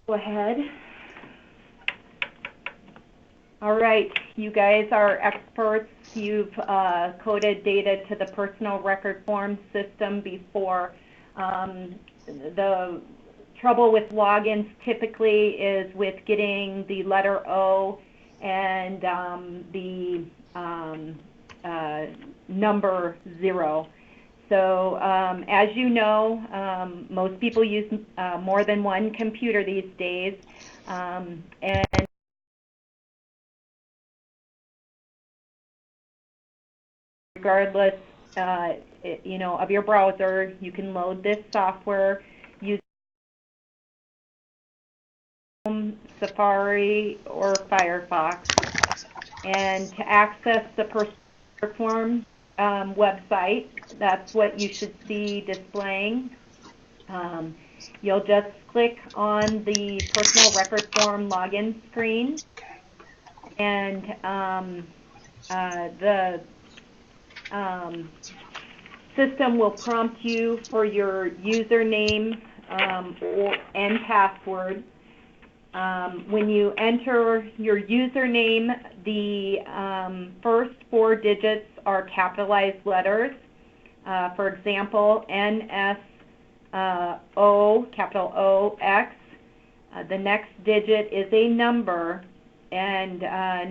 Go ahead. All right, you guys are experts. You've coded data to the personal record form system before. The trouble with logins typically is with getting the letter O and the number 0. So as you know, most people use more than one computer these days, and regardless, you know, of your browser, you can load this software using Safari or Firefox. And to access the personal form website, that's what you should see displaying. You'll just click on the personal record form login screen, and the system will prompt you for your username and password. When you enter your username, the first 4 digits are capitalized letters. For example, NSO, capital O-X. The next digit is a number and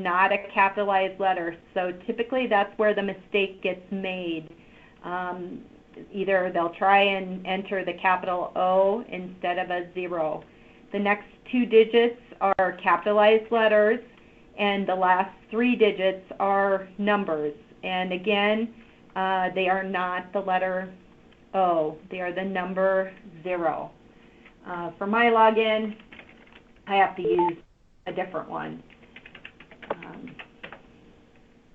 not a capitalized letter. So typically that's where the mistake gets made. Either they'll try and enter the capital O instead of a 0. The next 2 digits are capitalized letters, and the last 3 digits are numbers. And again, they are not the letter O. They are the number 0. For my login, I have to use a different one.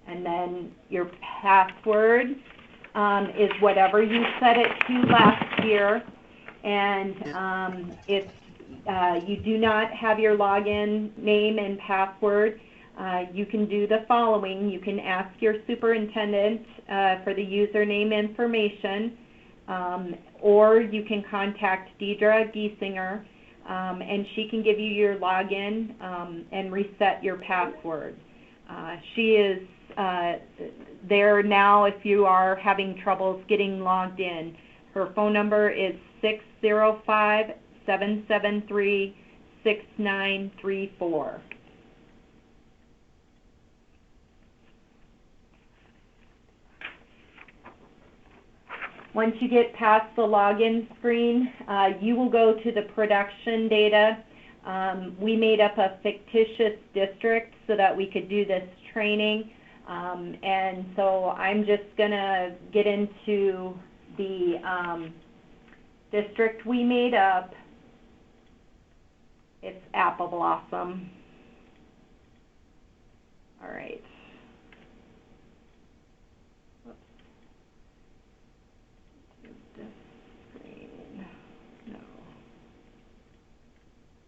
And then your password is whatever you set it to last year. And if you do not have your login name and password, you can do the following. You can ask your superintendent for the username information, or you can contact Deidre Giesinger, and she can give you your login and reset your password. She is there now if you are having troubles getting logged in. Her phone number is 605-773-6934. Once you get past the login screen, you will go to the production data. We made up a fictitious district so that we could do this training. And so I'm just going to get into the district we made up. It's Apple Blossom. All right.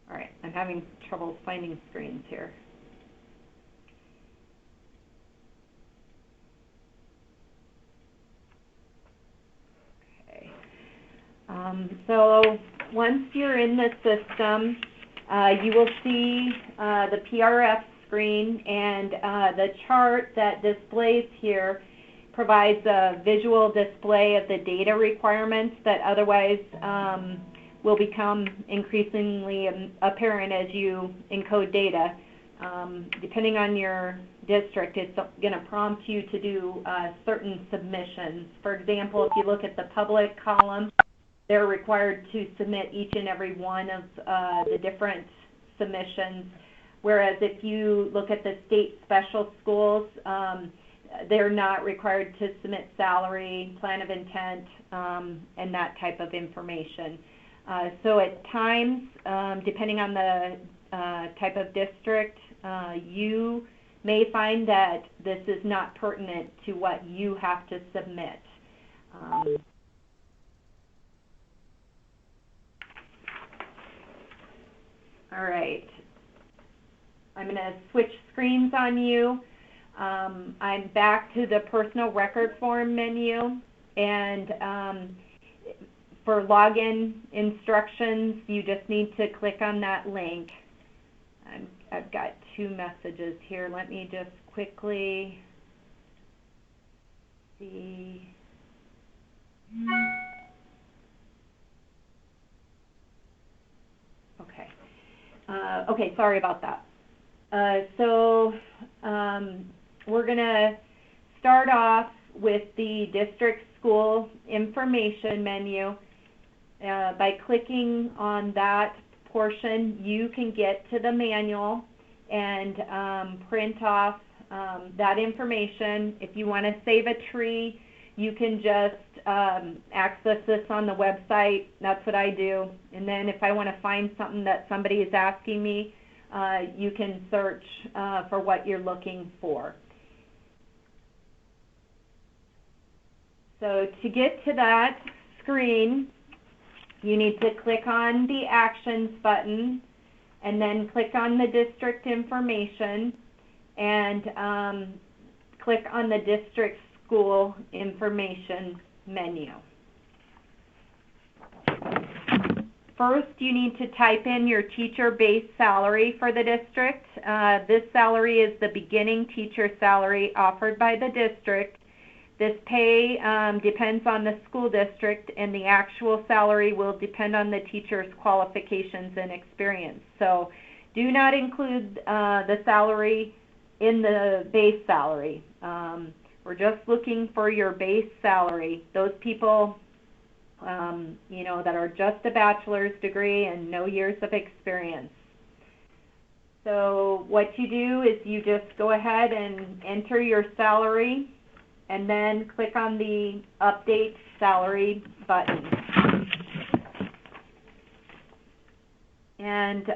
All right, I'm having trouble finding screens here. Okay. So once you're in the system, you will see the PRF screen, and the chart that displays here provides a visual display of the data requirements that otherwise will become increasingly apparent as you encode data. Depending on your district, it's going to prompt you to do certain submissions. For example, if you look at the public column, they're required to submit each and every one of the different submissions, whereas if you look at the state special schools, they're not required to submit salary, plan of intent, and that type of information. So at times, depending on the type of district, you may find that this is not pertinent to what you have to submit. All right, I'm going to switch screens on you. I'm back to the personal record form menu, and for login instructions, you just need to click on that link. I've got 2 messages here. Let me just quickly see. Okay. Okay, sorry about that. We're going to start off with the district school information menu. By clicking on that portion, you can get to the manual and print off that information. If you want to save a tree, you can just access this on the website. That's what I do. And then if I want to find something that somebody is asking me, you can search for what you're looking for. So to get to that screen, you need to click on the Actions button and then click on the district information and click on the district school information menu. First, you need to type in your teacher base salary for the district. This salary is the beginning teacher salary offered by the district. This pay depends on the school district, and the actual salary will depend on the teacher's qualifications and experience. So do not include the salary in the base salary. We're just looking for your base salary. Those people you know, that are just a bachelor's degree and no years of experience. So what you do is you just go ahead and enter your salary and then click on the Update Salary button. And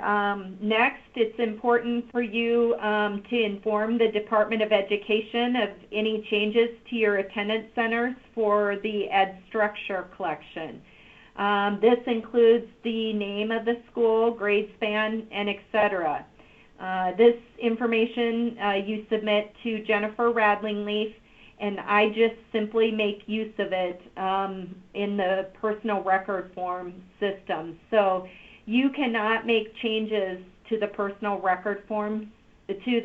next, it's important for you to inform the Department of Education of any changes to your attendance centers for the Ed Structure collection. This includes the name of the school, grade span, and etc. This information you submit to Jennifer Radlingleaf, and I just simply make use of it in the personal record form system. So you cannot make changes to the personal record form, to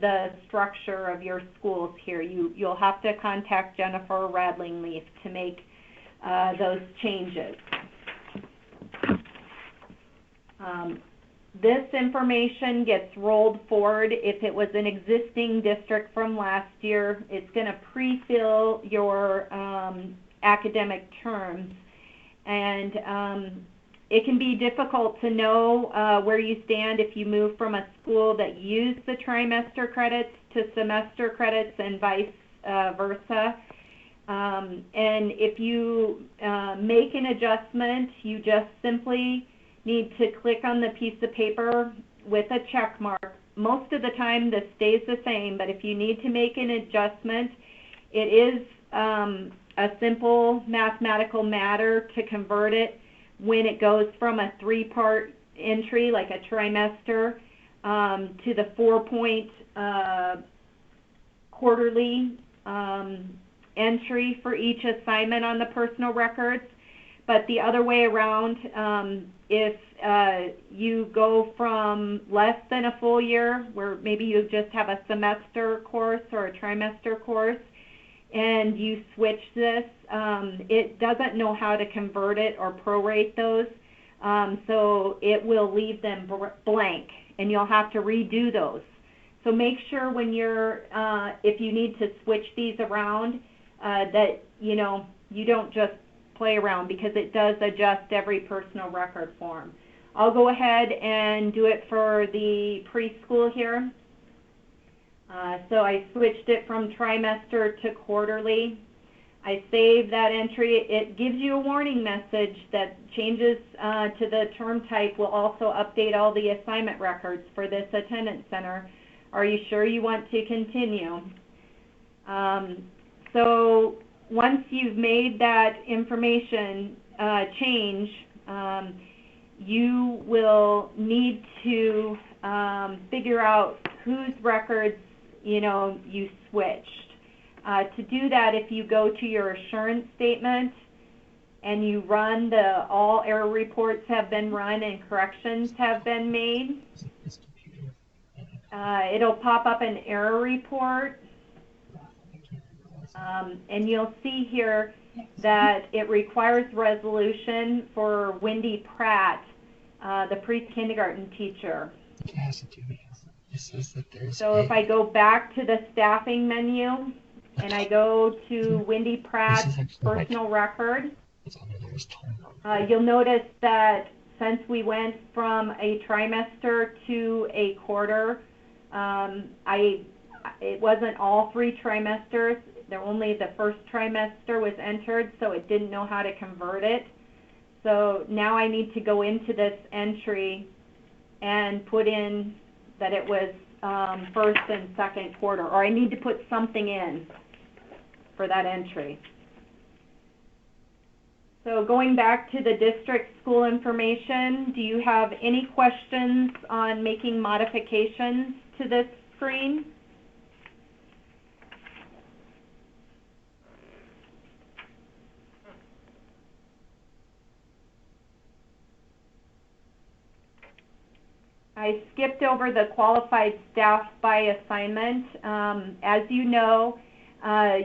the structure of your schools here. You'll have to contact Jennifer Radlingleaf to make those changes. This information gets rolled forward if it was an existing district from last year. It's going to pre-fill your academic terms, and it can be difficult to know where you stand if you move from a school that used the trimester credits to semester credits and vice versa. And if you make an adjustment, you just simply need to click on the piece of paper with a check mark. Most of the time this stays the same, but if you need to make an adjustment, it is a simple mathematical matter to convert it when it goes from a 3-part entry, like a trimester, to the 4-point quarterly entry for each assignment on the personal records. But the other way around, if you go from less than a full year, where maybe you just have a semester course or a trimester course, and you switch this, it doesn't know how to convert it or prorate those, so it will leave them blank, and you'll have to redo those. So make sure when you're, if you need to switch these around, that you know you don't just play around, because it does adjust every personal record form. I'll go ahead and do it for the preschool here. So I switched it from trimester to quarterly. I save that entry. It gives you a warning message that changes to the term type will also update all the assignment records for this attendance center. Are you sure you want to continue? So once you've made that information change, you will need to figure out whose records you switched. To do that, if you go to your assurance statement and you run all error reports have been run and corrections have been made, it'll pop up an error report, and you'll see here that it requires resolution for Wendy Pratt, the pre-kindergarten teacher. So if I go back to the staffing menu and I go to Wendy Pratt's personal record, you'll notice that since we went from a trimester to a quarter, it wasn't all 3 trimesters. Only the first trimester was entered, so it didn't know how to convert it. So now I need to go into this entry and put in that it was first and second quarter, or I need to put something in for that entry. So going back to the district school information, do you have any questions on making modifications to this screen? I skipped over the qualified staff by assignment. As you know,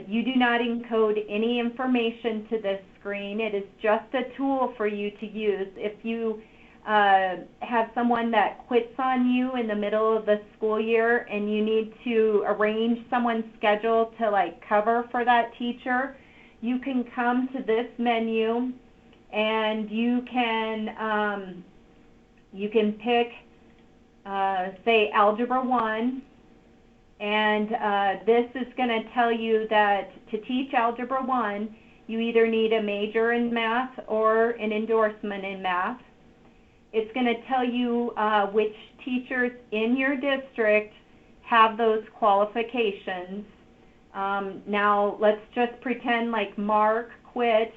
you do not encode any information to this screen. It is just a tool for you to use. If you have someone that quits on you in the middle of the school year and you need to arrange someone's schedule to cover for that teacher, you can come to this menu and you can pick say Algebra 1, and this is going to tell you that to teach Algebra 1, you either need a major in math or an endorsement in math. It's going to tell you which teachers in your district have those qualifications. Now let's just pretend like Mark quit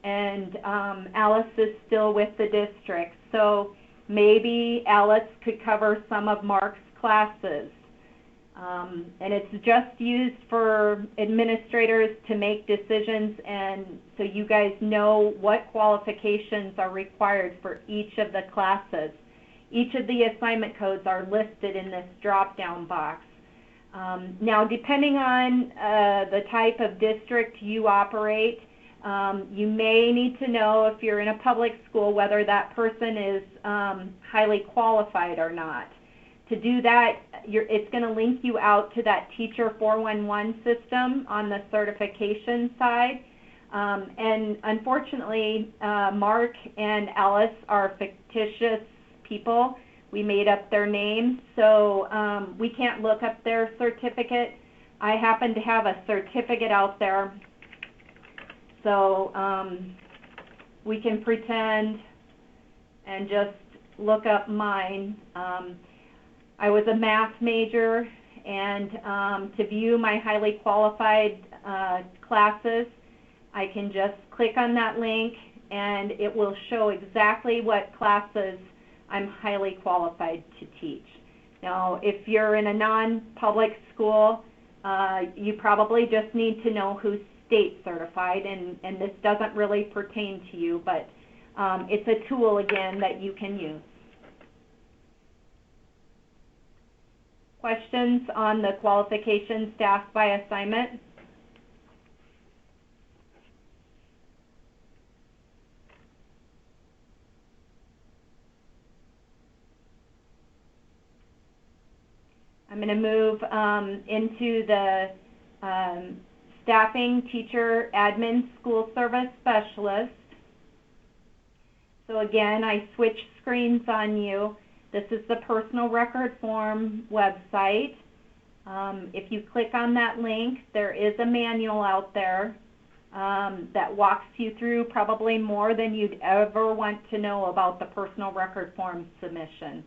and Alice is still with the district. So maybe Alice could cover some of Mark's classes. And it's just used for administrators to make decisions and so you guys know what qualifications are required for each of the classes. Each of the assignment codes are listed in this drop-down box. Now, depending on the type of district you operate, you may need to know if you're in a public school whether that person is highly qualified or not. To do that, it's going to link you out to that Teacher 411 system on the certification side. And unfortunately, Mark and Alice are fictitious people. We made up their names, so we can't look up their certificate. I happen to have a certificate out there, so we can pretend and just look up mine. I was a math major, and to view my highly qualified classes, I can just click on that link and it will show exactly what classes I'm highly qualified to teach. Now, if you're in a non-public school, you probably just need to know who's state certified, and this doesn't really pertain to you, but it's a tool, again, that you can use. Questions on the qualification staff by assignment? I'm going to move into the staffing teacher admin school service specialist. So again, I switch screens on you. This is the personal record form website. If you click on that link, there is a manual out there that walks you through probably more than you'd ever want to know about the personal record form submission.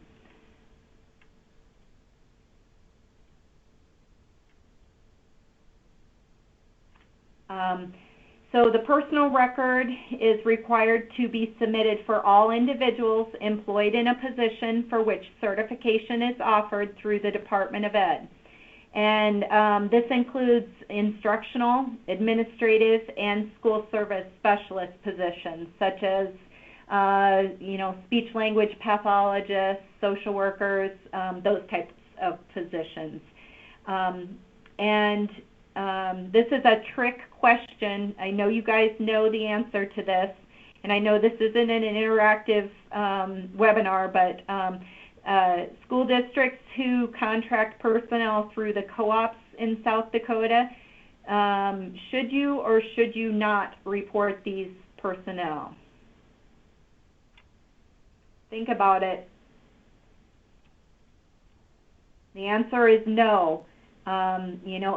So the personal record is required to be submitted for all individuals employed in a position for which certification is offered through the Department of Ed. And this includes instructional, administrative, and school service specialist positions, such as speech language pathologists, social workers, those types of positions. This is a trick question. I know you guys know the answer to this, and I know this isn't an interactive webinar, but school districts who contract personnel through the co-ops in South Dakota, should you or should you not report these personnel? Think about it. The answer is no.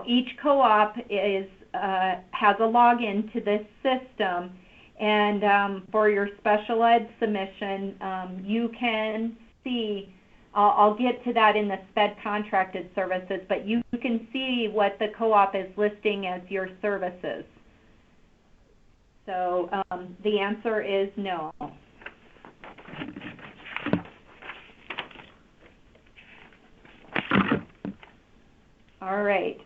Each co-op is has a login to this system, and for your special ed submission, you can see. I'll get to that in the SPED contracted services, but you can see what the co-op is listing as your services. So the answer is no. All right.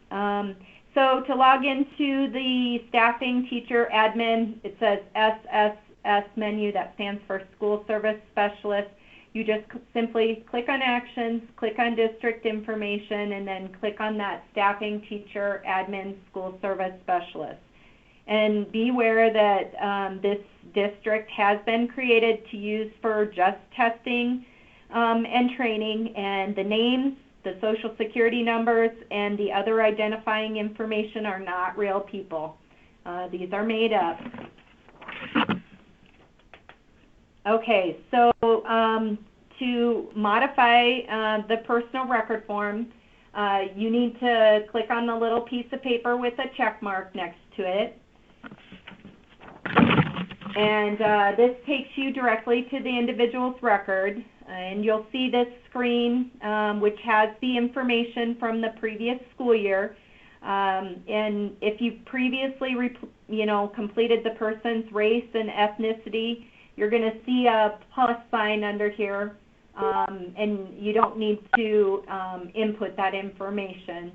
So to log into the staffing, teacher, admin, it says SSS menu, that stands for School Service Specialist. You just simply click on Actions, click on District Information, and then click on that Staffing, Teacher, Admin, School Service Specialist. And be aware that this district has been created to use for just testing and training, and the names, the social security numbers, and the other identifying information are not real people. These are made up. Okay, so to modify the personal record form, you need to click on the little piece of paper with a check mark next to it. And this takes you directly to the individual's record. And you'll see this screen, which has the information from the previous school year. And if you've previously, completed the person's race and ethnicity, you're going to see a plus sign under here, and you don't need to input that information.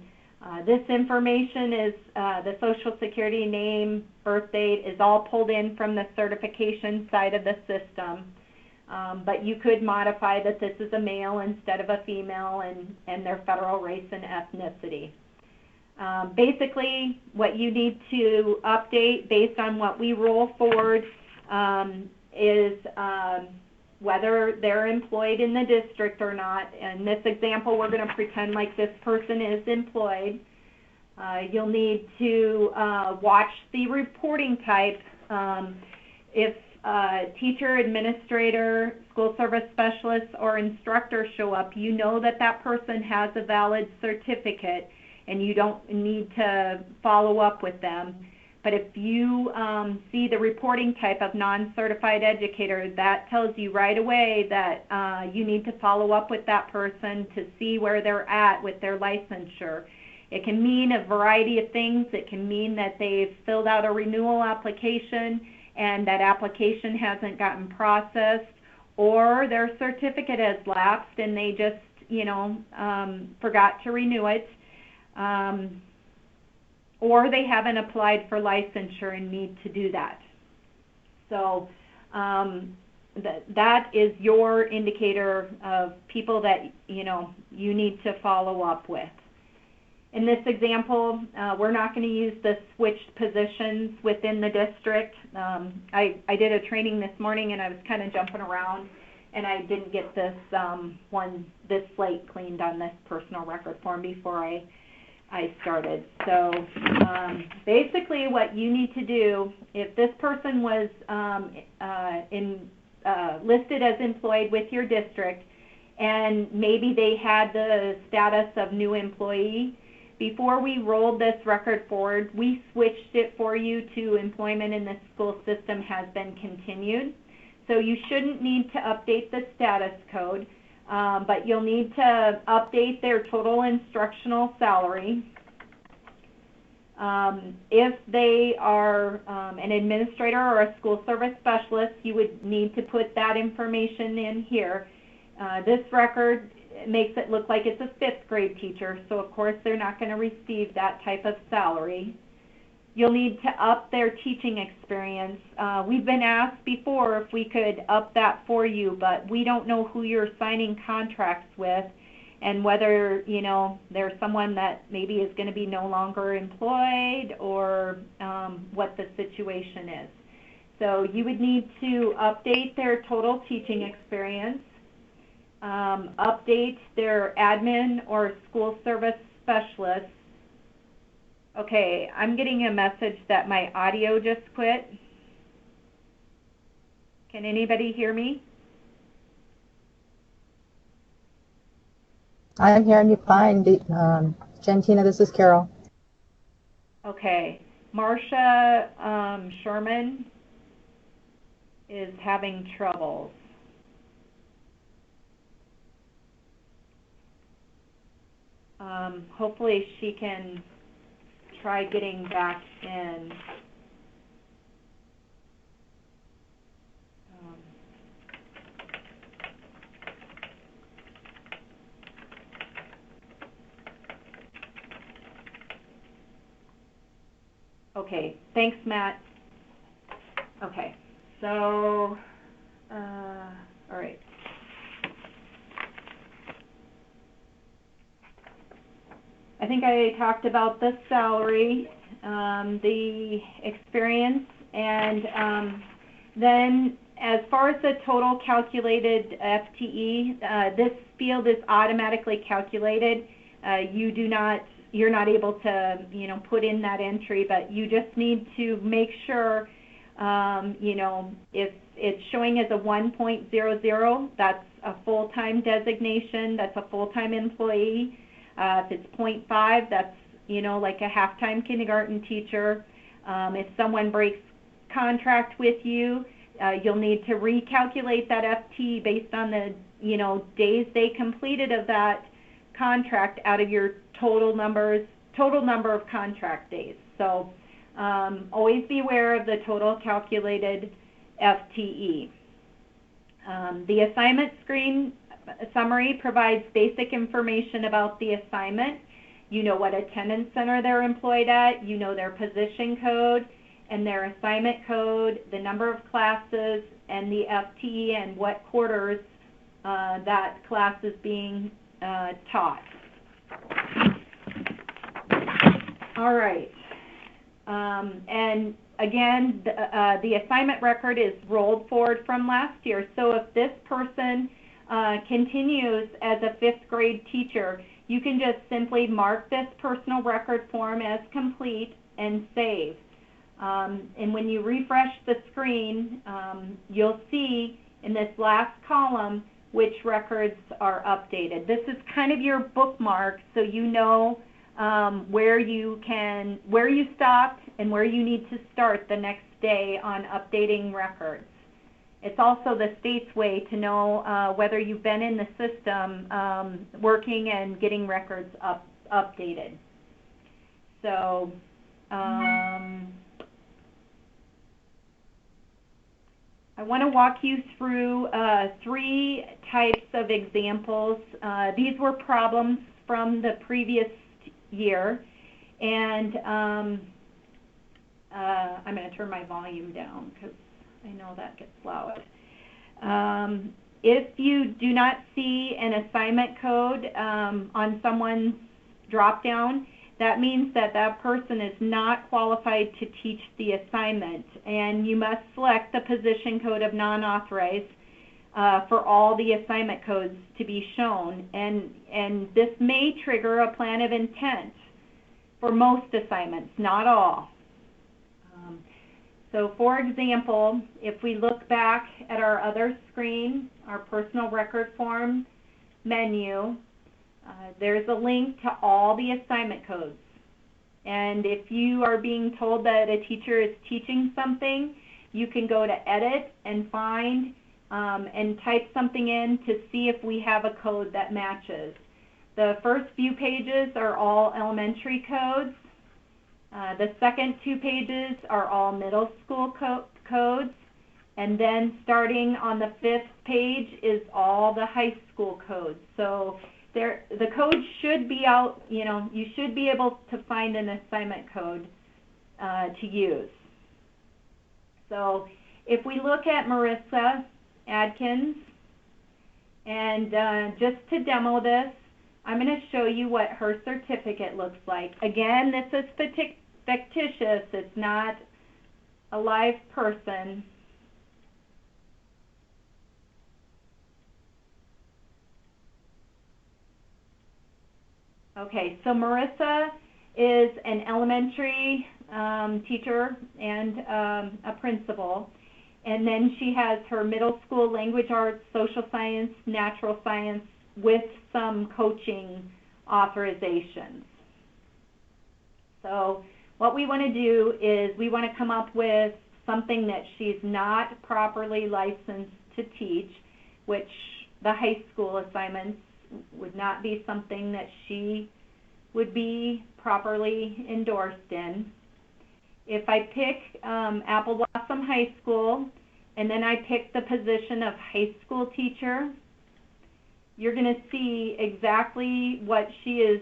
This information is the Social Security name, birth date, is all pulled in from the certification side of the system. But you could modify that this is a male instead of a female, and their federal race and ethnicity. Basically, what you need to update based on what we roll forward is whether they're employed in the district or not. In this example, we're going to pretend like this person is employed. You'll need to watch the reporting type. If teacher, administrator, school service specialist, or instructor show up, you know that that person has a valid certificate and you don't need to follow up with them. But if you see the reporting type of non-certified educator, that tells you right away that you need to follow up with that person to see where they're at with their licensure. It can mean a variety of things. It can mean that they've filled out a renewal application and that application hasn't gotten processed, or their certificate has lapsed and they just, forgot to renew it. Or they haven't applied for licensure and need to do that. So that is your indicator of people that you need to follow up with. In this example, we're not going to use the switched positions within the district. I did a training this morning and I was kind of jumping around, and I didn't get this this slate cleaned on this personal record form before I started. So basically what you need to do, if this person was listed as employed with your district and maybe they had the status of new employee, before we rolled this record forward, we switched it for you to employment in the school system has been continued. So you shouldn't need to update the status code. But you'll need to update their total instructional salary. If they are an administrator or a school service specialist, you would need to put that information in here. This record makes it look like it's a 5th grade teacher, so of course they're not going to receive that type of salary. You'll need to up their teaching experience. We've been asked before if we could up that for you, but we don't know who you're signing contracts with and whether, you know, there's someone that maybe is going to be no longer employed or what the situation is. So you would need to update their total teaching experience, update their admin or school service specialist. Okay, I'm getting a message that my audio just quit. Can anybody hear me? I'm hearing you fine, Gentina. This is Carol. Okay, Marcia Sherman is having troubles. Hopefully she can try getting back in. Okay, thanks, Matt. Okay, so, all right. I think I talked about the salary, the experience, and then as far as the total calculated FTE, this field is automatically calculated. You're not able to, you know, put in that entry, but you just need to make sure, you know, if it's showing as a 1.00, that's a full-time designation, that's a full-time employee. If it's 0.5, that's, you know, like a half-time kindergarten teacher. If someone breaks contract with you, you'll need to recalculate that FTE based on the, you know, days they completed of that contract out of your total number of contract days. So always be aware of the total calculated FTE. The assignment screen summary provides basic information about the assignment. You know what attendance center they're employed at, you know their position code and their assignment code, the number of classes, and the FTE and what quarters that class is being taught. All right. And again, the assignment record is rolled forward from last year. So if this person continues as a 5th grade teacher, you can just simply mark this personal record form as complete and save. And when you refresh the screen, you'll see in this last column which records are updated. This is kind of your bookmark, so you know where you stopped and where you need to start the next day on updating records. It's also the state's way to know whether you've been in the system working and getting records updated. So I want to walk you through 3 types of examples. These were problems from the previous year, and I'm going to turn my volume down because I know that gets loud. If you do not see an assignment code on someone's drop-down, that means that that person is not qualified to teach the assignment, and you must select the position code of non-authorized for all the assignment codes to be shown, and this may trigger a plan of intent for most assignments, not all. So for example, if we look back at our other screen, our personal record form menu, there's a link to all the assignment codes. And if you are being told that a teacher is teaching something, you can go to edit and find and type something in to see if we have a code that matches. The first few pages are all elementary codes. The second 2 pages are all middle school codes. And then starting on the 5th page is all the high school codes. So the code should be out, you should be able to find an assignment code to use. So if we look at Marissa Adkins, and just to demo this, I'm going to show you what her certificate looks like. Again, this is fictitious. It's not a live person. Okay, so Marissa is an elementary teacher and a principal. And then she has her middle school language arts, social science, natural science with some coaching authorizations. So what we want to do is we want to come up with something that she's not properly licensed to teach, which the high school assignments would not be something that she would be properly endorsed in. If I pick Apple Blossom High School and then I pick the position of high school teacher, you're going to see exactly what she is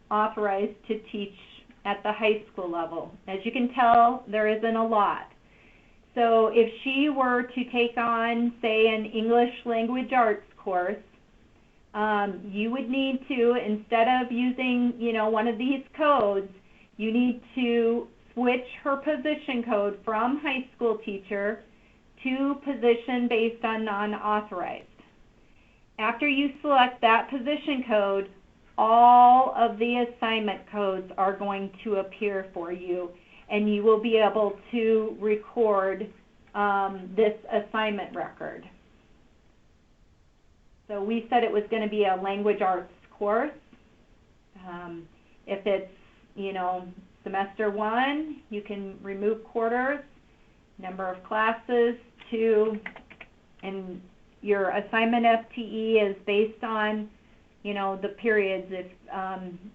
authorized to teach at the high school level. As you can tell, there isn't a lot. So if she were to take on, say, an English language arts course, you would need to, instead of using, one of these codes, you need to switch her position code from high school teacher to position based on non-authorized. After you select that position code, all of the assignment codes are going to appear for you, and you will be able to record this assignment record. So we said it was going to be a language arts course. If it's, semester 1, you can remove quarters, number of classes, 2, and your assignment FTE is based on, the periods.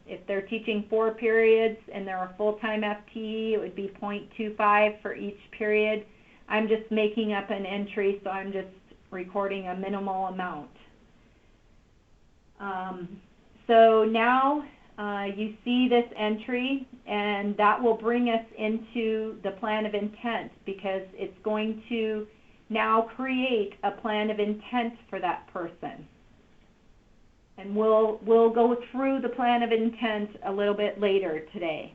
If they're teaching 4 periods and they're a full-time FTE, it would be 0.25 for each period. I'm just making up an entry, so I'm just recording a minimal amount. So now you see this entry, and that will bring us into the plan of intent, because it's going to now create a plan of intent for that person. And we'll go through the plan of intent a little bit later today.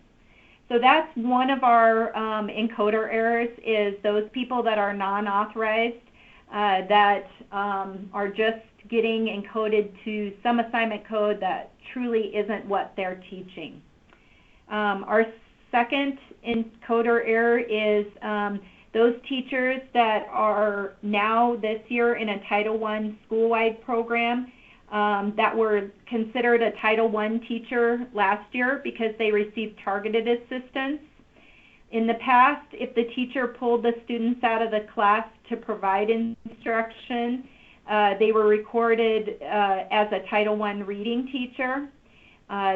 So that's one of our encoder errors, is those people that are non-authorized, that are just getting encoded to some assignment code that truly isn't what they're teaching. Our second encoder error is those teachers that are now this year in a Title I school-wide program that were considered a Title I teacher last year because they received targeted assistance. In the past, if the teacher pulled the students out of the class to provide instruction, they were recorded as a Title I reading teacher.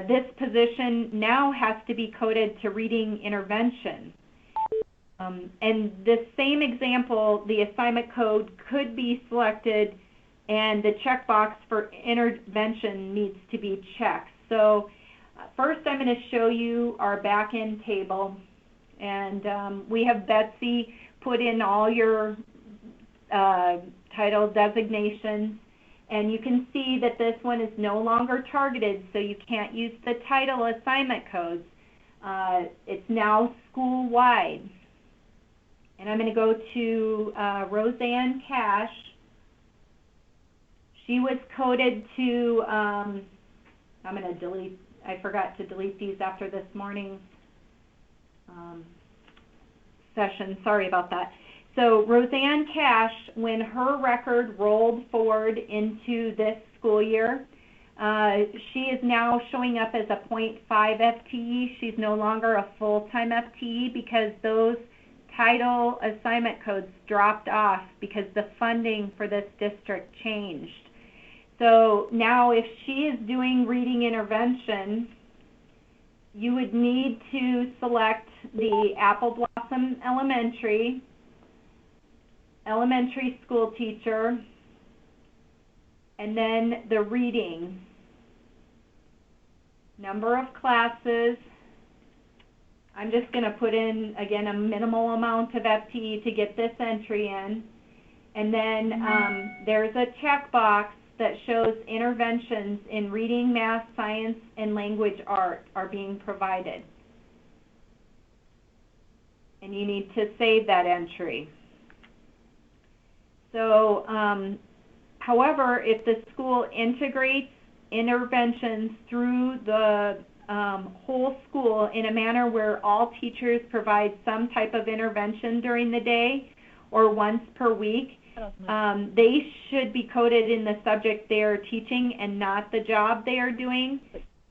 This position now has to be coded to reading intervention. And this same example, the assignment code could be selected and the checkbox for intervention needs to be checked. So first I'm going to show you our back-end table, and we have Betsy put in all your title designations, and you can see that this one is no longer targeted, so you can't use the title assignment codes. It's now school-wide. And I'm going to go to Roseanne Cash. She was coded to, I'm going to delete, I forgot to delete these after this morning's session. Sorry about that. So Roseanne Cash, when her record rolled forward into this school year, she is now showing up as a 0.5 FTE. She's no longer a full-time FTE because those title assignment codes dropped off because the funding for this district changed. So now if she is doing reading intervention, you would need to select the Apple Blossom Elementary elementary school teacher, and then the reading. Number of classes. I'm just going to put in, again, a minimal amount of FTE to get this entry in. And then there's a checkbox that shows interventions in reading, math, science, and language art are being provided. And you need to save that entry. So, however, if the school integrates interventions through the whole school in a manner where all teachers provide some type of intervention during the day or once per week, they should be coded in the subject they are teaching and not the job they are doing.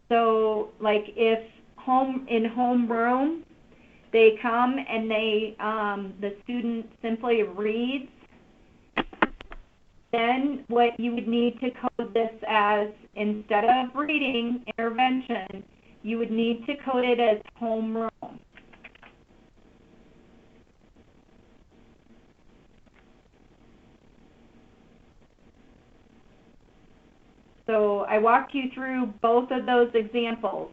So, like if in homeroom, they come and the student simply reads, then what you would need to code this as, instead of reading intervention, you would need to code it as homeroom. So I walked you through both of those examples.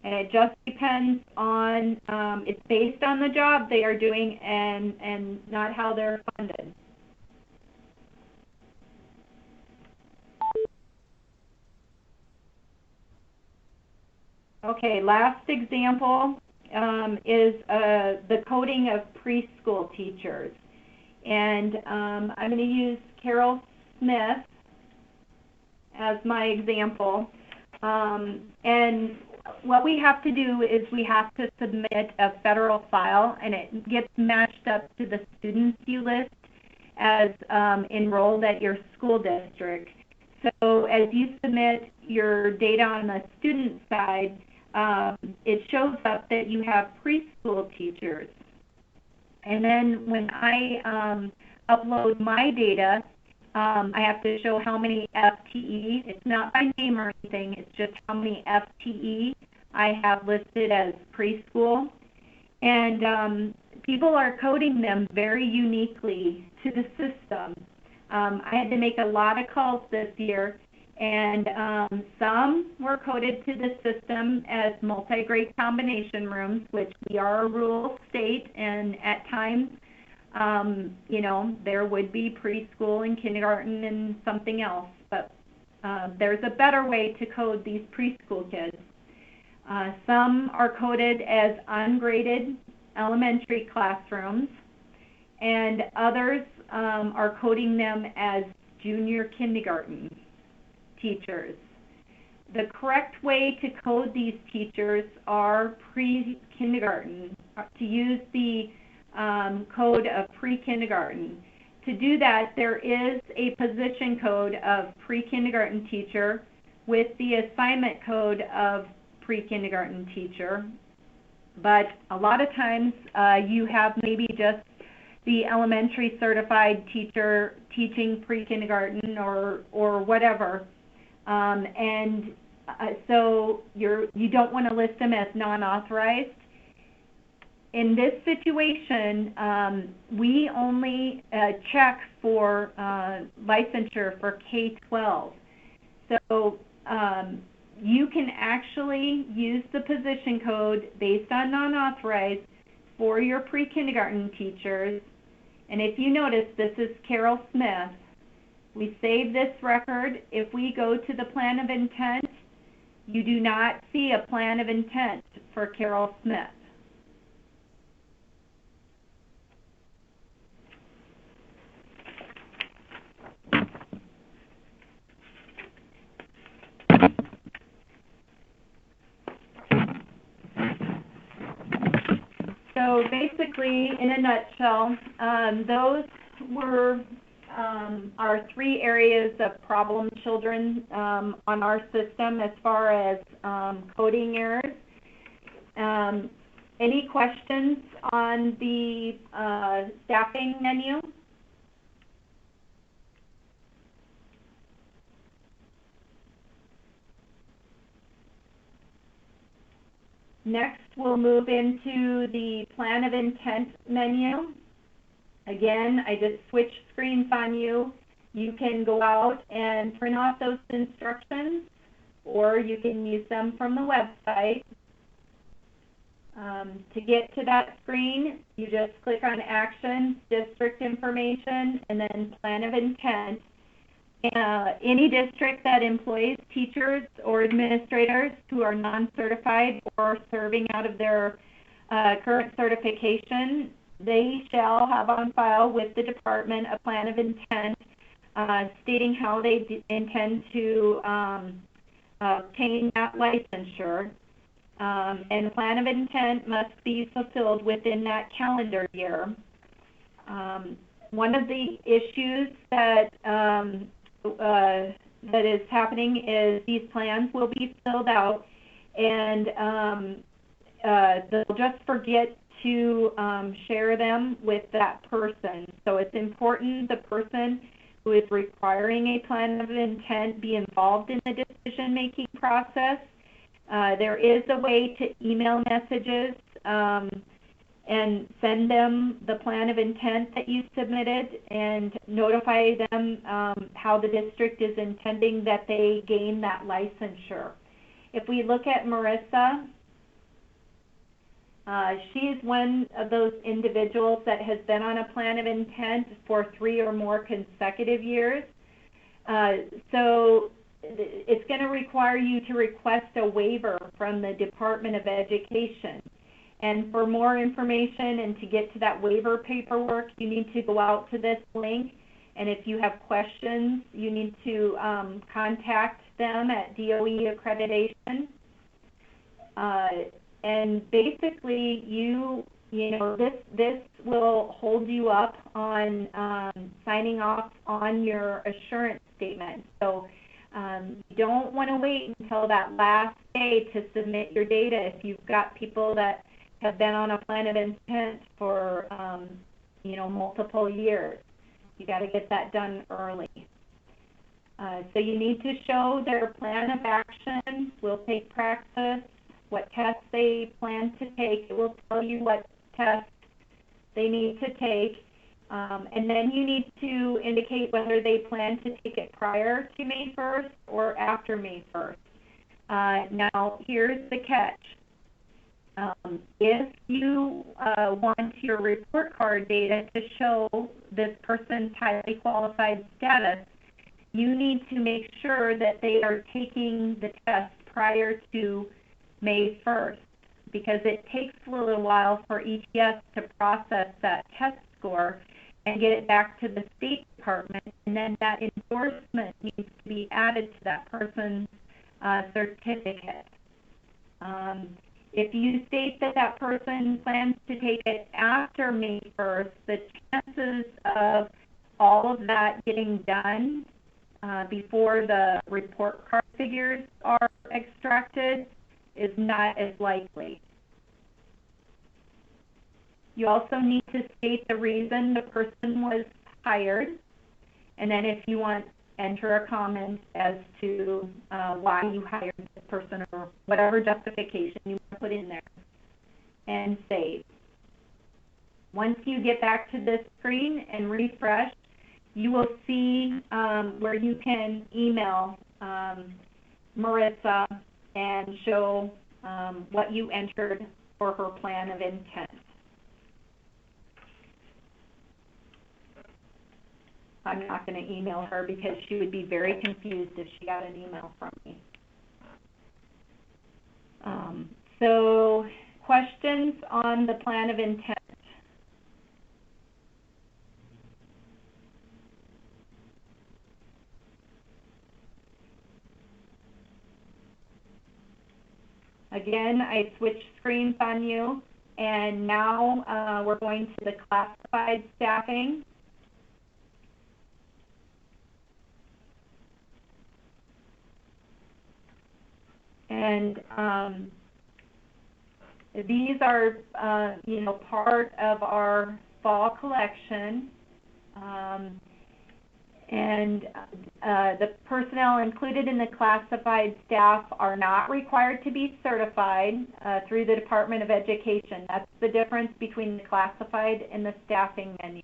And it just depends on, it's based on the job they are doing and not how they're funded. Okay, last example is the coding of preschool teachers. And I'm going to use Carol Smith as my example. And what we have to do is we have to submit a federal file, and it gets matched up to the students you list as enrolled at your school district. So as you submit your data on the student side, it shows up that you have preschool teachers. And then when I upload my data, I have to show how many FTE. It's not by name or anything. It's just how many FTE I have listed as preschool. And people are coding them very uniquely to the system. I had to make a lot of calls this year, and some were coded to the system as multi-grade combination rooms, which we are a rural state, and at times you know, there would be preschool and kindergarten and something else, but there's a better way to code these preschool kids. Some are coded as ungraded elementary classrooms, and others are coding them as junior kindergarten teachers. The correct way to code these teachers are pre-kindergarten, to use the code of pre-kindergarten. To do that, there is a position code of pre-kindergarten teacher with the assignment code of pre-kindergarten teacher. But a lot of times you have maybe just the elementary certified teacher teaching pre-kindergarten or whatever. So you don't want to list them as non-authorized. In this situation, we only check for licensure for K-12. So you can actually use the position code based on non-authorized for your pre-kindergarten teachers. And if you notice, this is Carol Smith. We save this record. If we go to the plan of intent, you do not see a plan of intent for Carol Smith. So basically, in a nutshell, those were our three areas of problem children on our system as far as coding errors. Any questions on the staffing menu? Next, we'll move into the plan of intent menu. Again, I just switched screens on you. You can go out and print off those instructions, or you can use them from the website. To get to that screen, you just click on Actions, District Information, and then Plan of Intent. Any district that employs teachers or administrators who are non-certified or serving out of their current certification, they shall have on file with the department a plan of intent stating how they intend to obtain that licensure. And the plan of intent must be fulfilled within that calendar year. One of the issues that that is happening is these plans will be filled out, and they'll just forget to share them with that person. So it's important the person who is requiring a plan of intent be involved in the decision-making process. There is a way to email messages and send them the plan of intent that you submitted and notify them how the district is intending that they gain that licensure. If we look at Marissa, she is one of those individuals that has been on a plan of intent for 3 or more consecutive years. So it's going to require you to request a waiver from the Department of Education. And for more information and to get to that waiver paperwork, you need to go out to this link. And if you have questions, you need to contact them at DOE Accreditation. And basically, you know, this will hold you up on signing off on your assurance statement. So you don't want to wait until that last day to submit your data if you've got people that have been on a plan of intent for you know, multiple years. You got to get that done early. So you need to show their plan of action. We'll take practice, what tests they plan to take. It will tell you what tests they need to take. And then you need to indicate whether they plan to take it prior to May 1st or after May 1st. Now, here's the catch. If you want your report card data to show this person's highly qualified status, you need to make sure that they are taking the test prior to May 1st, because it takes a little while for ETS to process that test score and get it back to the State Department, and then that endorsement needs to be added to that person's certificate. If you state that that person plans to take it after May 1st, the chances of all of that getting done before the report card figures are extracted is not as likely. You also need to state the reason the person was hired, and then if you want, enter a comment as to why you hired this person or whatever justification you want to put in there, and save. Once you get back to this screen and refresh, you will see where you can email Marissa and show what you entered for her plan of intent. I'm not going to email her because she would be very confused if she got an email from me. So, questions on the plan of intent? Again, I switched screens on you, and now we're going to the classified staffing. And these are, you know, part of our fall collection. The personnel included in the classified staff are not required to be certified through the Department of Education. That's the difference between the classified and the staffing menu.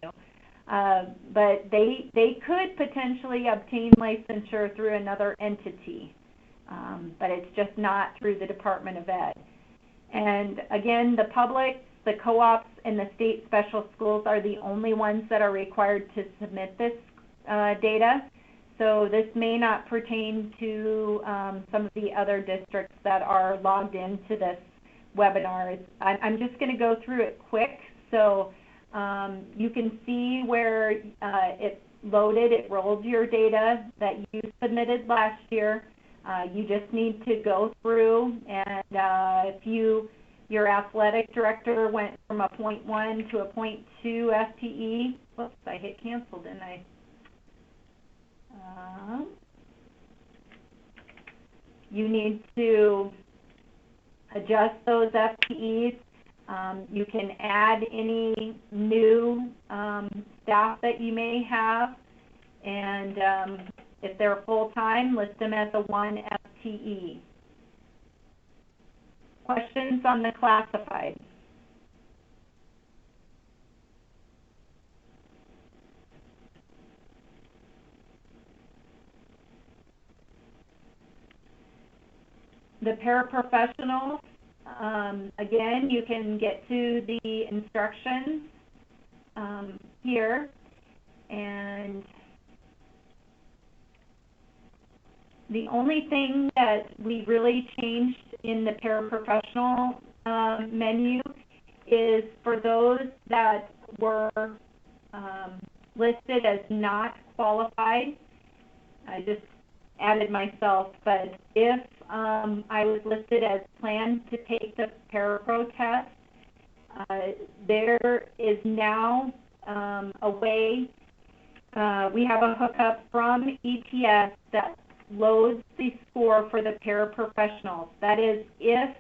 but they could potentially obtain licensure through another entity, but it's just not through the Department of Ed. And again, the public, the co-ops, and the state special schools are the only ones that are required to submit this data. So this may not pertain to some of the other districts that are logged into this webinar. I'm just going to go through it quick so you can see where it loaded, it rolled your data that you submitted last year. You just need to go through, and if your athletic director went from a 0.1 to a 0.2 FTE, whoops, I hit cancel, didn't I? You need to adjust those FTEs. You can add any new staff that you may have, and if they're full-time, list them as a 1 FTE. Questions on the classified? The paraprofessionals, again, you can get to the instructions here, and the only thing that we really changed in the paraprofessional menu is for those that were listed as not qualified. I just added myself, but if I was listed as planned to take the parapro test, there is now a way, we have a hookup from ETS that loads the score for the paraprofessionals. That is, if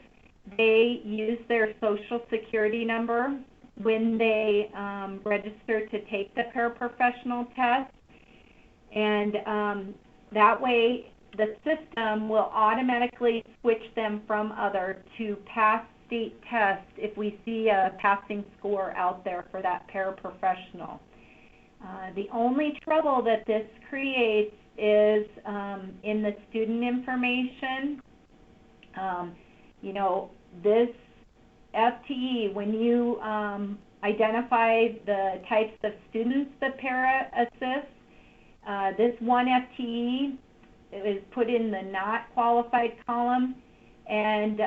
they use their social security number when they register to take the paraprofessional test, and that way the system will automatically switch them from other to pass state test if we see a passing score out there for that paraprofessional. The only trouble that this creates is in the student information. You know, this FTE, when you identify the types of students that para assists, this 1 FTE is put in the not qualified column, and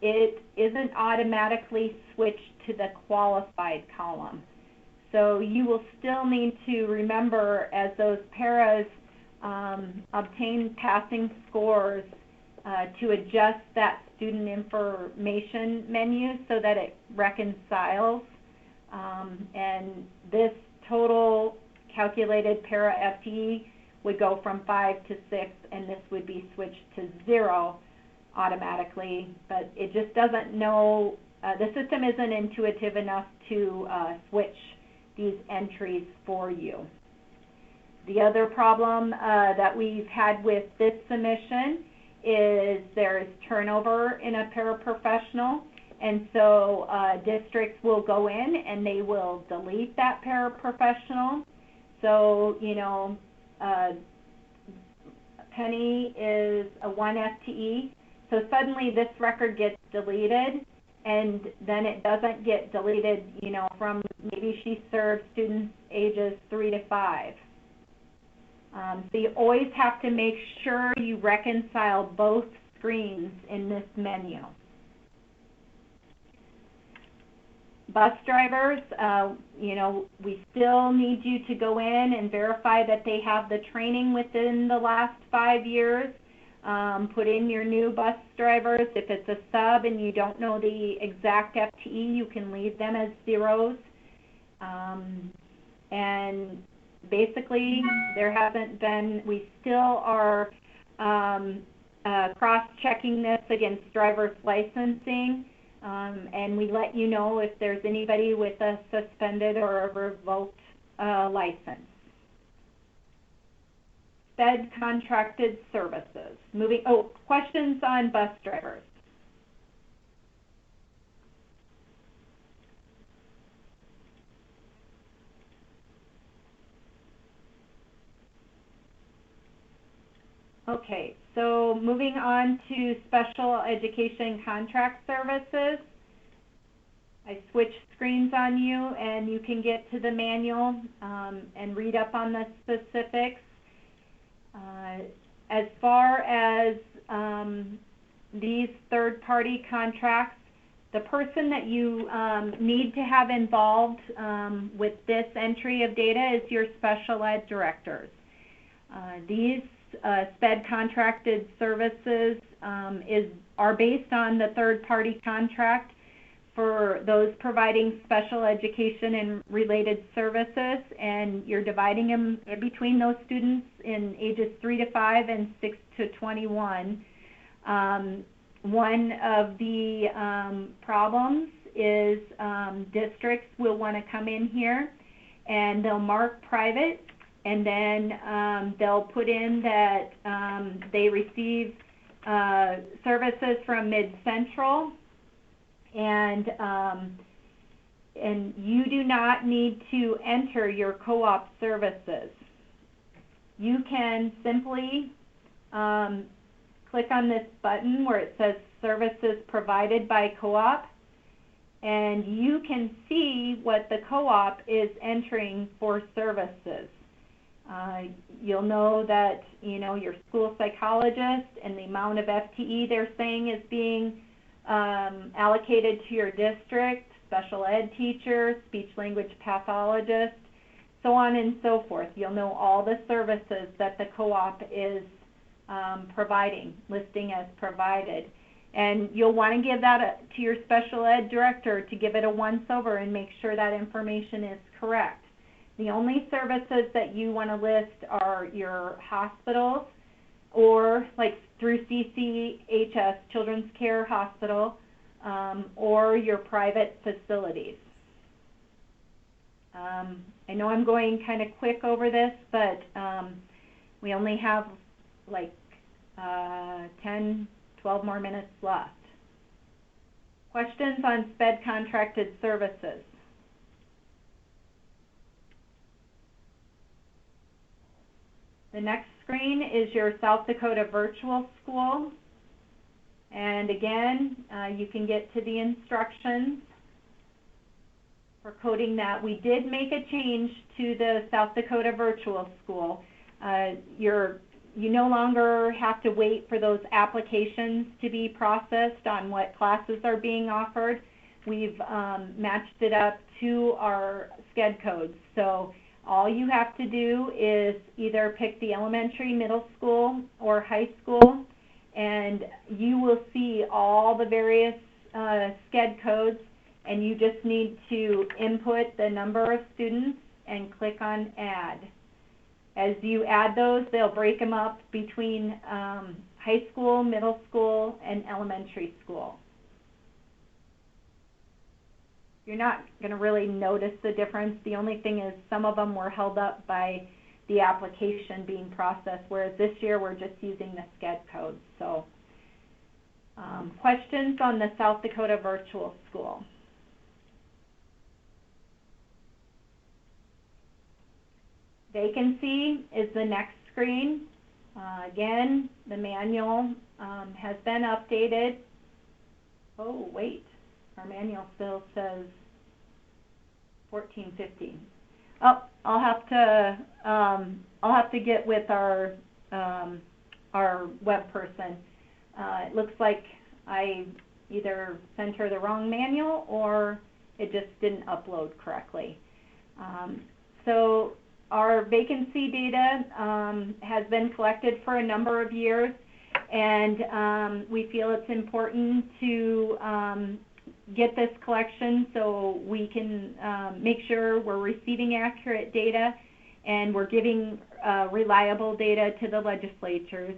it isn't automatically switched to the qualified column. So you will still need to remember, as those paras obtain passing scores, to adjust that student information menu so that it reconciles, and this total calculated para FTE would go from 5 to 6, and this would be switched to 0 automatically, but it just doesn't know, the system isn't intuitive enough to switch these entries for you. The other problem that we've had with this submission is there is turnover in a paraprofessional, and so districts will go in and they will delete that paraprofessional. So, you know, Penny is a 1 FTE, so suddenly this record gets deleted, and then it doesn't get deleted, you know, from maybe she served students ages 3 to 5. So you always have to make sure you reconcile both screens in this menu. Bus drivers, you know, we still need you to go in and verify that they have the training within the last 5 years. Put in your new bus drivers. If it's a sub and you don't know the exact FTE, you can leave them as zeros. And basically, there hasn't been, we still are cross-checking this against driver's licensing, and we let you know if there's anybody with a suspended or a revoked license. Fed contracted services. Questions on bus drivers? Okay, so moving on to special education contract services. I switched screens on you, and you can get to the manual and read up on the specifics. As far as these third-party contracts, the person that you need to have involved with this entry of data is your special ed directors. These SPED contracted services are based on the third-party contract for those providing special education and related services, and you're dividing them between those students in ages 3 to 5 and 6 to 21. One of the problems is districts will want to come in here and they'll mark private, and then they'll put in that they receive services from Mid Central, and you do not need to enter your co-op services. You can simply click on this button where it says services provided by co-op, and you can see what the co-op is entering for services. You'll know that, your school psychologist and the amount of FTE they're saying is being allocated to your district, special ed teacher, speech language pathologist, so on and so forth. You'll know all the services that the co-op is providing, listing as provided. And you'll want to give that to your special ed director to give it a once-over and make sure that information is correct. The only services that you want to list are your hospitals, or like through CCHS, Children's Care Hospital, or your private facilities. I know I'm going kind of quick over this, but we only have like 10, 12 more minutes left. Questions on SPED contracted services? The next screen is your South Dakota Virtual School. And again, you can get to the instructions for coding that. We did make a change to the South Dakota Virtual School. You no longer have to wait for those applications to be processed on what classes are being offered. We've matched it up to our SCED codes. So all you have to do is either pick the elementary, middle school, or high school, and you will see all the various SCED codes, and you just need to input the number of students and click on Add. As you add those, they'll break them up between high school, middle school, and elementary school. You're not going to really notice the difference. The only thing is some of them were held up by the application being processed, whereas this year we're just using the SCED codes. So, questions on the South Dakota Virtual School? Vacancy is the next screen. Again, the manual has been updated. Oh, wait. Our manual still says 14-15. Oh, I'll have to get with our web person. It looks like I either sent her the wrong manual or it just didn't upload correctly. So our vacancy data has been collected for a number of years, and we feel it's important to get this collection so we can make sure we're receiving accurate data and we're giving reliable data to the legislatures.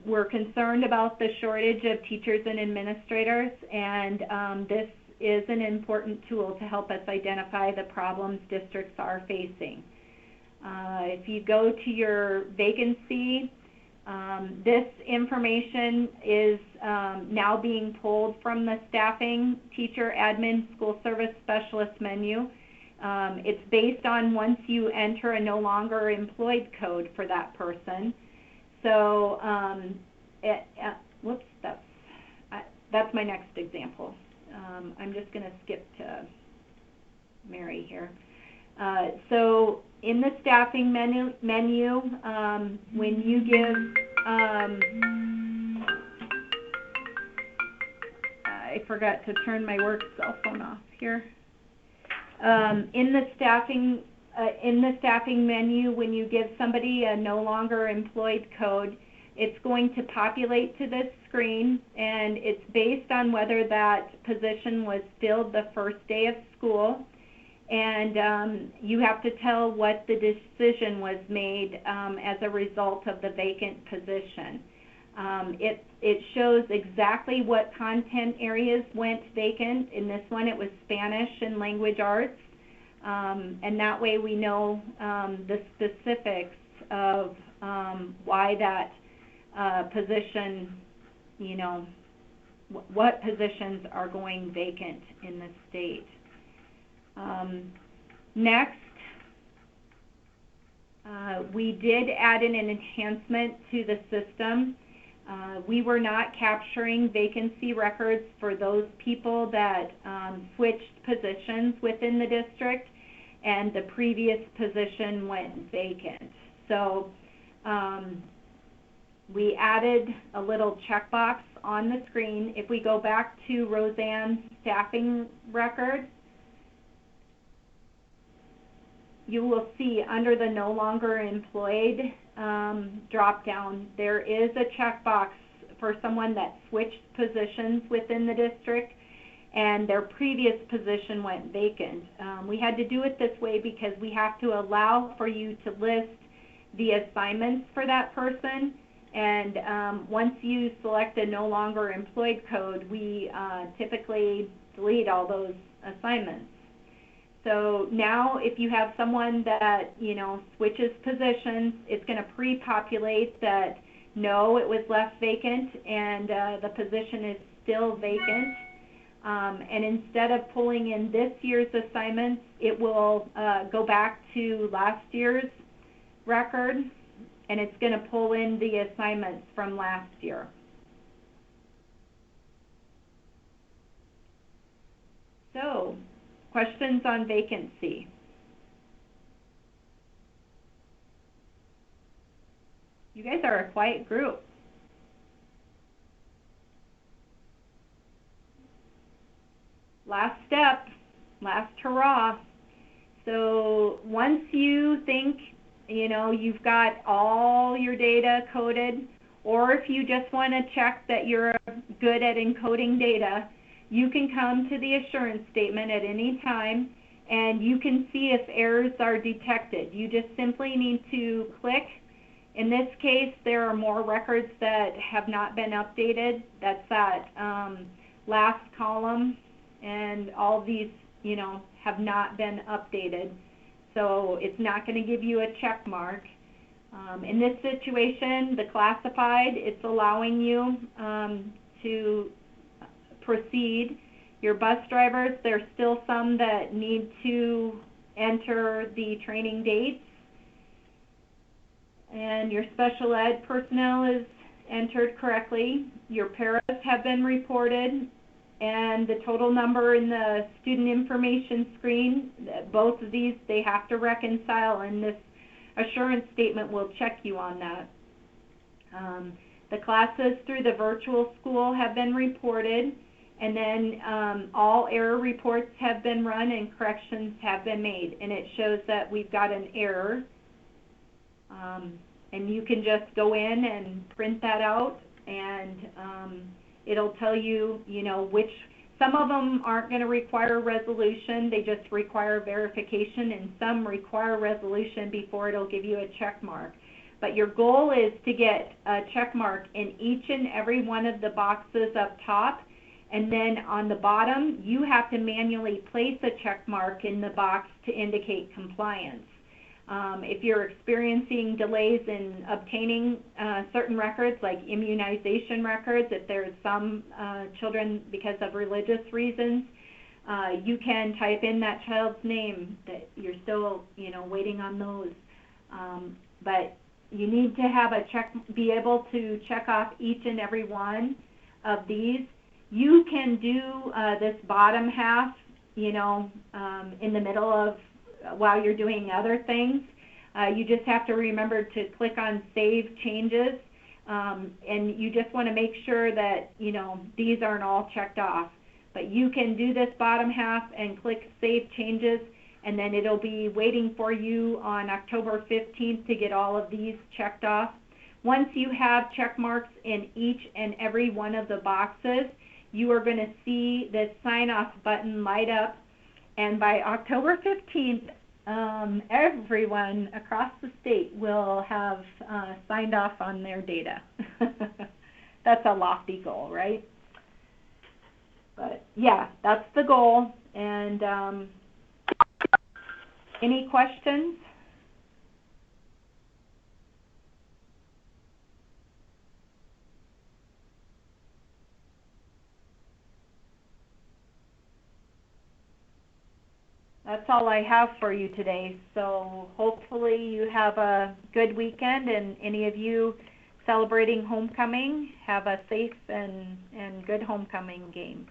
We're concerned about the shortage of teachers and administrators, and this is an important tool to help us identify the problems districts are facing. If you go to your vacancy, this information is now being pulled from the staffing, teacher, admin, school service specialist menu. It's based on once you enter a no longer employed code for that person. So, whoops, that's my next example. I'm just going to skip to Mary here. So in the staffing menu, when you give, I forgot to turn my work cell phone off here. In the staffing menu, when you give somebody a no longer employed code, it's going to populate to this screen, and it's based on whether that position was filled the first day of school, and you have to tell what the decision was made as a result of the vacant position. It shows exactly what content areas went vacant. In this one, it was Spanish and language arts, and that way we know the specifics of why that position, you know, what positions are going vacant in the state. Next, we did add in an enhancement to the system. We were not capturing vacancy records for those people that switched positions within the district and the previous position went vacant. So we added a little checkbox on the screen. If we go back to Roseanne's staffing record, you will see under the no longer employed drop down, there is a checkbox for someone that switched positions within the district and their previous position went vacant. We had to do it this way because we have to allow for you to list the assignments for that person, and once you select a no longer employed code, we typically delete all those assignments. So now if you have someone that, you know, switches positions, it's going to pre-populate that no, it was left vacant and the position is still vacant. And instead of pulling in this year's assignments, it will go back to last year's record, and it's going to pull in the assignments from last year. So, questions on vacancy? You guys are a quiet group. Last step, last hurrah. So once you think, you know, you've got all your data coded, or if you just want to check that you're good at encoding data, you can come to the assurance statement at any time and you can see if errors are detected. You just simply need to click. In this case, there are more records that have not been updated. That's that last column, and all these, you know, have not been updated. So it's not going to give you a check mark. In this situation, the classified, it's allowing you to proceed. Your bus drivers, there's still some that need to enter the training dates. And your special ed personnel is entered correctly. Your paras have been reported. And the total number in the student information screen, both of these, they have to reconcile, and this assurance statement will check you on that. The classes through the virtual school have been reported, and then all error reports have been run and corrections have been made, and it shows that we've got an error. And you can just go in and print that out, and it'll tell you, you know, which, some of them aren't going to require resolution, they just require verification, and some require resolution before it'll give you a check mark. But your goal is to get a check mark in each and every one of the boxes up top, and then on the bottom, you have to manually place a check mark in the box to indicate compliance. If you're experiencing delays in obtaining certain records, like immunization records, if there's some children because of religious reasons, you can type in that child's name that you're still, you know, waiting on those. But you need to have be able to check off each and every one of these. You can do this bottom half, you know, in the middle of while you're doing other things. You just have to remember to click on Save Changes, and you just want to make sure that, you know, these aren't all checked off. But you can do this bottom half and click Save Changes, and then it'll be waiting for you on October 15th to get all of these checked off. Once you have check marks in each and every one of the boxes, you are going to see this sign off button light up, and by October 15th, everyone across the state will have signed off on their data. That's a lofty goal, right? But yeah, that's the goal. And any questions? That's all I have for you today. So hopefully you have a good weekend, and any of you celebrating homecoming, have a safe and good homecoming game.